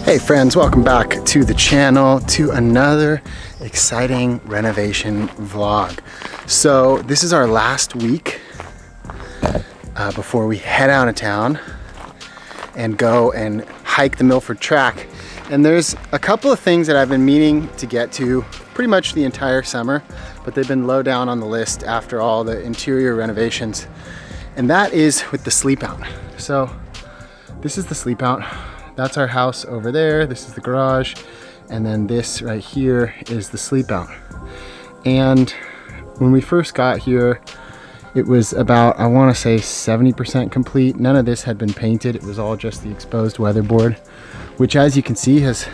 Hey friends, welcome back to the channel to another exciting renovation vlog. So this is our last week before we head out of town and go and hike the Milford Track. And there's a couple of things that I've been meaning to get to pretty much the entire summer, but they've been low down on the list after all the interior renovations. And that is with the sleepout. So this is the sleepout. That's our house over there. This is the garage. And then this right here is the sleepout. And when we first got here, it was about, I want to say 70% complete. None of this had been painted. It was all just the exposed weatherboard, which as you can see has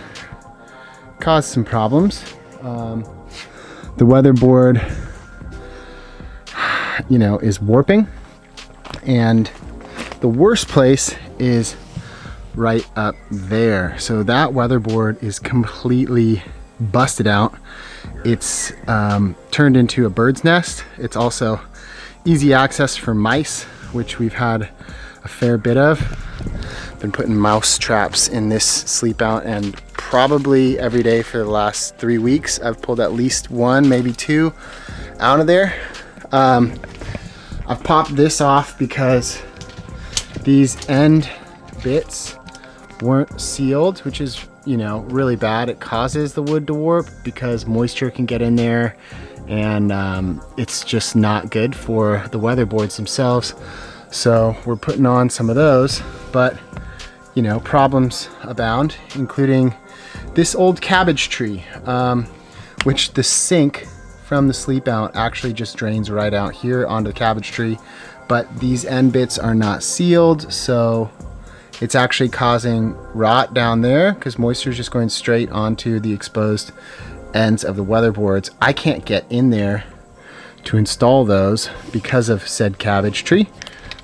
caused some problems. The weatherboard, is warping. And the worst place is right up there. So that weatherboard is completely busted out. It's turned into a bird's nest. It's also easy access for mice, which we've had a fair bit of. Been putting mouse traps in this sleep out, and probably every day for the last 3 weeks I've pulled at least one, maybe two out of there. I've popped this off because these end bits weren't sealed, which is really bad. It causes the wood to warp because moisture can get in there, and it's just not good for the weatherboards themselves. So we're putting on some of those, but problems abound, including this old cabbage tree, which the sink from the sleep out actually just drains right out here onto the cabbage tree, but these end bits are not sealed, so it's actually causing rot down there because moisture is just going straight onto the exposed ends of the weatherboards. I can't get in there to install those because of said cabbage tree.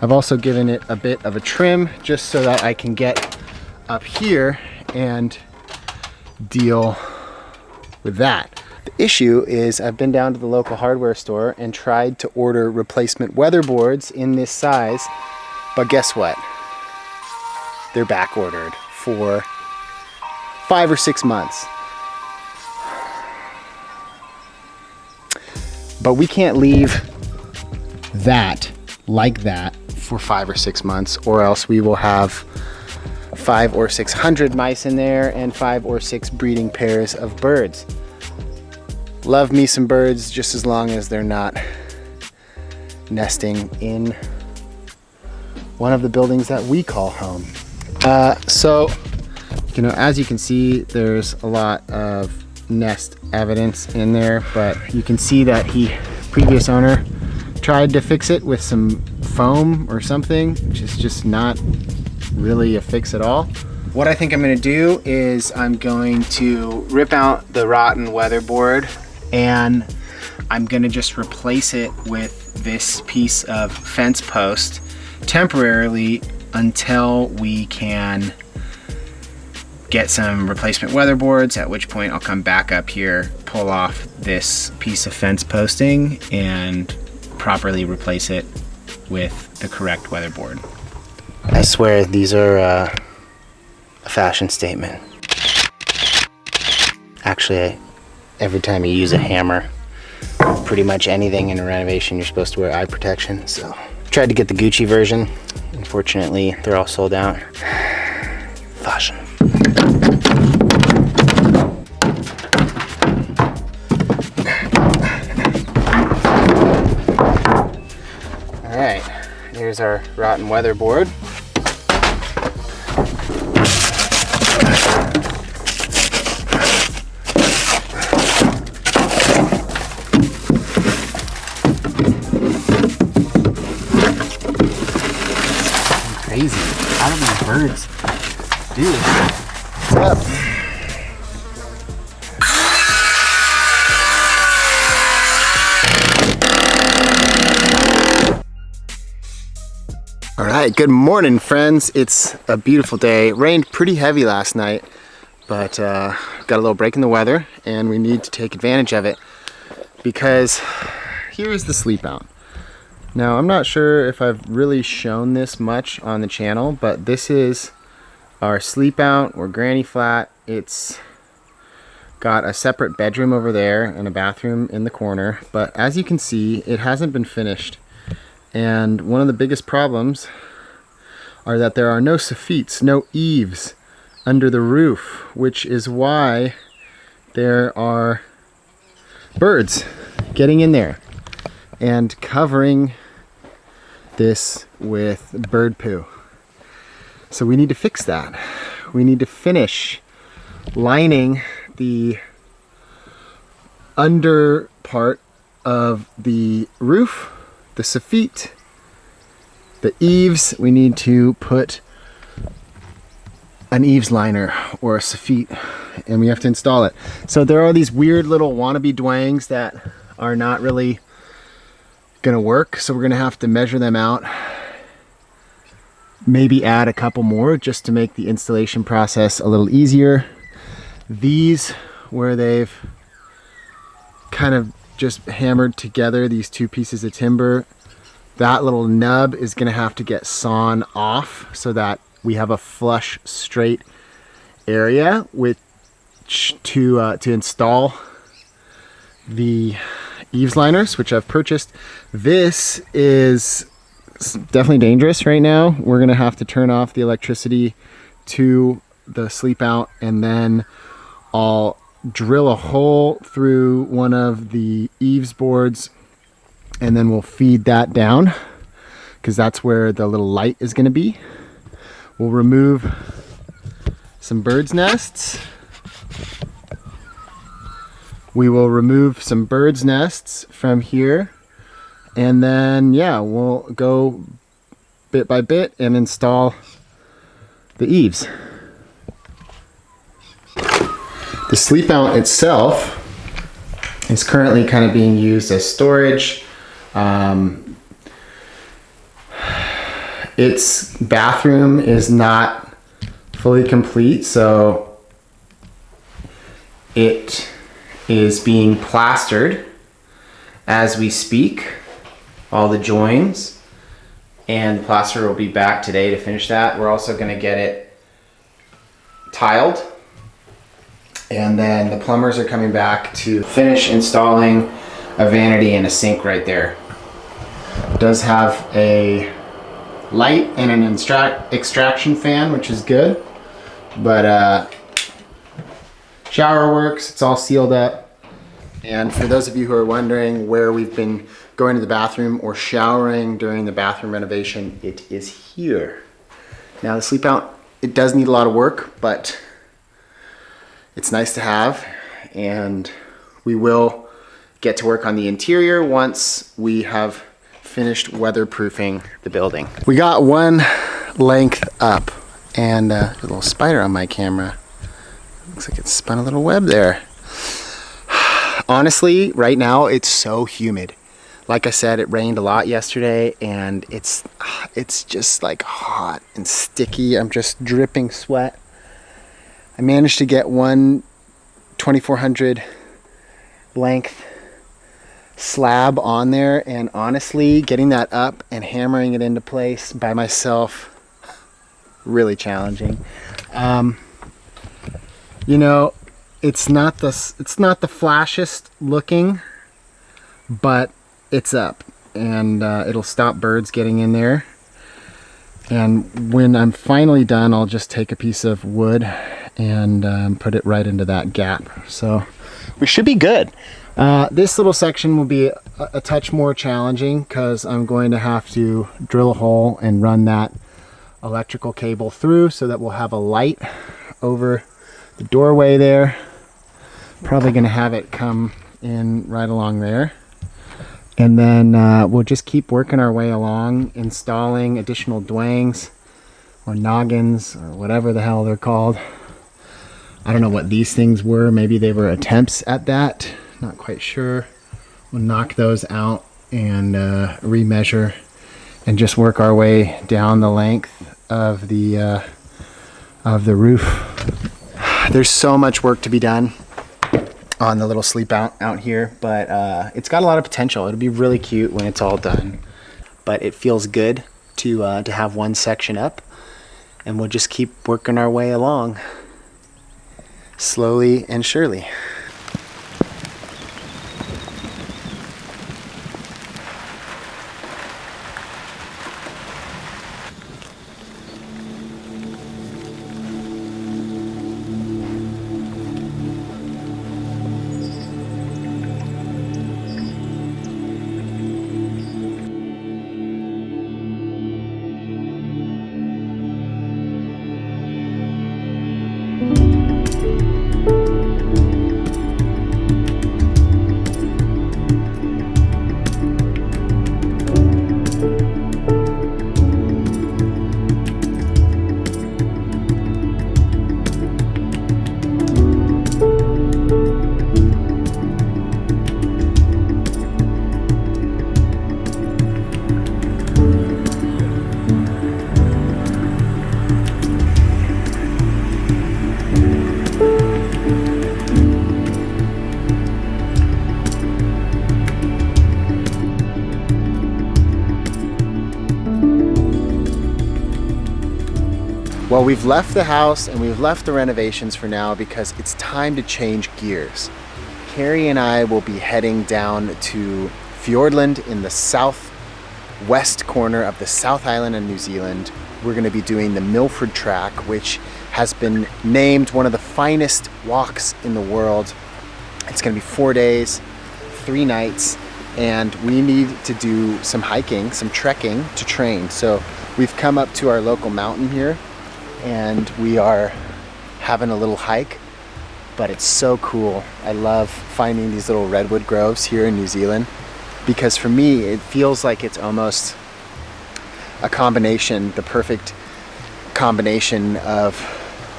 I've also given it a bit of a trim just so that I can get up here and deal with that. The issue is I've been down to the local hardware store and tried to order replacement weatherboards in this size, but guess what? They're back ordered for 5 or 6 months. But we can't leave that like that for 5 or 6 months, or else we will have 500 or 600 mice in there and 5 or 6 breeding pairs of birds. Love me some birds, just as long as they're not nesting in one of the buildings that we call home. So as you can see, there's a lot of nest evidence in there, but you can see that previous owner tried to fix it with some foam or something, which is just not really a fix at all. What I think I'm going to do is I'm going to rip out the rotten weatherboard, and I'm going to just replace it with this piece of fence post temporarily until we can get some replacement weatherboards, at which point I'll come back up here, pull off this piece of fence posting, and properly replace it with the correct weatherboard. I swear these are a fashion statement. Actually, every time you use a hammer, pretty much anything in a renovation, you're supposed to wear eye protection. So tried to get the Gucci version. Unfortunately, they're all sold out. Fashion. All right, here's our rotten weatherboard. Crazy. How do these birds do this? What's up? All right, good morning, friends. It's a beautiful day. It rained pretty heavy last night, but got a little break in the weather, and we need to take advantage of it because here is the sleep out. Now, I'm not sure if I've really shown this much on the channel, but this is our sleep out or granny flat. It's got a separate bedroom over there and a bathroom in the corner, but as you can see, it hasn't been finished. And one of the biggest problems are that there are no soffites, no eaves under the roof, which is why there are birds getting in there and covering this with bird poo. So we need to fix that. We need to finish lining the under part of the roof, the soffit, the eaves. We need to put an eaves liner or a soffit, and we have to install it. So there are these weird little wannabe dwangs that are not really gonna work, so we're gonna have to measure them out, maybe add a couple more just to make the installation process a little easier. These, where they've kind of just hammered together these two pieces of timber, that little nub is gonna have to get sawn off so that we have a flush, straight area with to install the eaves liners, which I've purchased. This is definitely dangerous right now. We're gonna have to turn off the electricity to the sleep out, and then I'll drill a hole through one of the eaves boards, and then we'll feed that down because that's where the little light is gonna be. We'll remove some birds' nests. We will remove some birds' nests from here, and then yeah, we'll go bit by bit and install the eaves. The sleep out itself is currently kind of being used as storage. Its bathroom is not fully complete, so it is being plastered as we speak, all the joins, and the plaster will be back today to finish that. We're also going to get it tiled, and then the plumbers are coming back to finish installing a vanity and a sink right there. It does have a light and an extraction fan, which is good, but shower works. It's all sealed up. And for those of you who are wondering where we've been going to the bathroom or showering during the bathroom renovation, it is here. Now the sleep out, it does need a lot of work, but it's nice to have, and we will get to work on the interior once we have finished weatherproofing the building. We got one length up, and a little spider on my camera. Looks like it spun a little web there. Honestly, right now it's so humid. Like I said, it rained a lot yesterday, and it's just like hot and sticky. I'm just dripping sweat. I managed to get one 2400 length slab on there, and honestly, getting that up and hammering it into place by myself, really challenging. You know, it's not the flashiest looking, but it's up, and it'll stop birds getting in there. And when I'm finally done, I'll just take a piece of wood and put it right into that gap. So we should be good. This little section will be a touch more challenging because I'm going to have to drill a hole and run that electrical cable through so that we'll have a light over the doorway there. Probably going to have it come in right along there. And then we'll just keep working our way along, installing additional dwangs or noggins or whatever the hell they're called. I don't know what these things were. Maybe they were attempts at that. Not quite sure. We'll knock those out and remeasure and just work our way down the length of the roof. There's so much work to be done on the little sleep out here, but it's got a lot of potential. It'll be really cute when it's all done, but it feels good to have one section up, and we'll just keep working our way along, slowly and surely. Well, we've left the house and we've left the renovations for now because it's time to change gears. Carrie and I will be heading down to Fiordland in the southwest corner of the South Island of New Zealand. We're going to be doing the Milford Track, which has been named one of the finest walks in the world. It's going to be 4 days, 3 nights, and we need to do some hiking, some trekking to train. So we've come up to our local mountain here, and we are having a little hike, but it's so cool. I love finding these little redwood groves here in New Zealand because for me it feels like it's almost a combination, the perfect combination of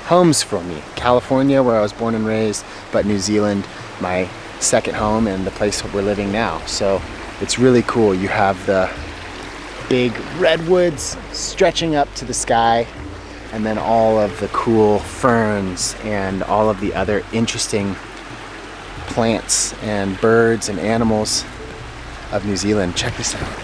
homes for me. California, where I was born and raised, but New Zealand, my second home and the place we're living now. So it's really cool. You have the big redwoods stretching up to the sky, and then all of the cool ferns and all of the other interesting plants and birds and animals of New Zealand. Check this out.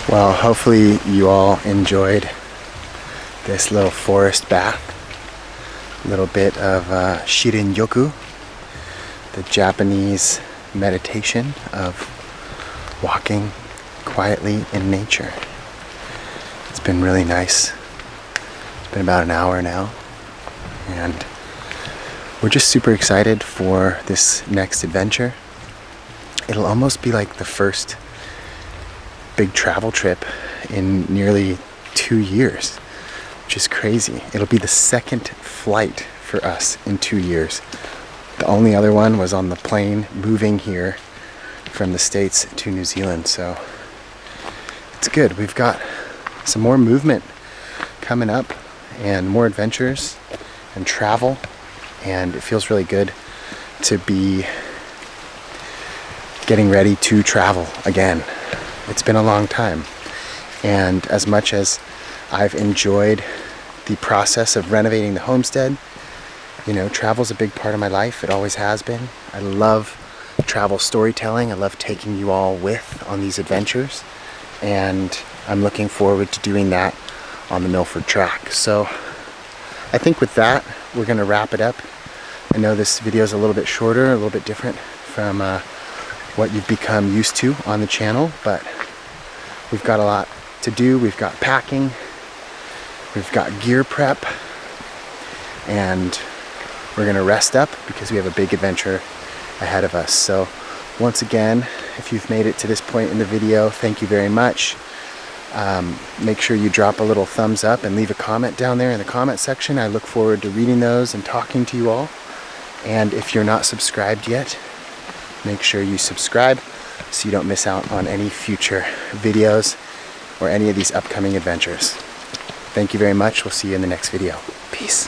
Well, hopefully you all enjoyed this little forest bath. A little bit of Shirin-yoku, the Japanese meditation of walking quietly in nature. It's been really nice. It's been about an hour now, and we're just super excited for this next adventure. It'll almost be like the first big travel trip in nearly 2 years, which is crazy. It'll be the second flight for us in 2 years. The only other one was on the plane moving here from the States to New Zealand, so it's good. We've got some more movement coming up and more adventures and travel, and it feels really good to be getting ready to travel again. It's been a long time, and as much as I've enjoyed the process of renovating the homestead, you know, travel's a big part of my life. It always has been. I love travel storytelling. I love taking you all with on these adventures, and I'm looking forward to doing that on the Milford Track. So I think with that, we're gonna wrap it up. I know this video is a little bit shorter, a little bit different from what you've become used to on the channel, but we've got a lot to do. We've got packing, we've got gear prep, and we're gonna rest up because we have a big adventure ahead of us. So once again, If you've made it to this point in the video, thank you very much. Make sure you drop a little thumbs up and leave a comment down there in the comment section. I look forward to reading those and talking to you all. And if you're not subscribed yet, make sure you subscribe so you don't miss out on any future videos or any of these upcoming adventures. Thank you very much. We'll see you in the next video. Peace.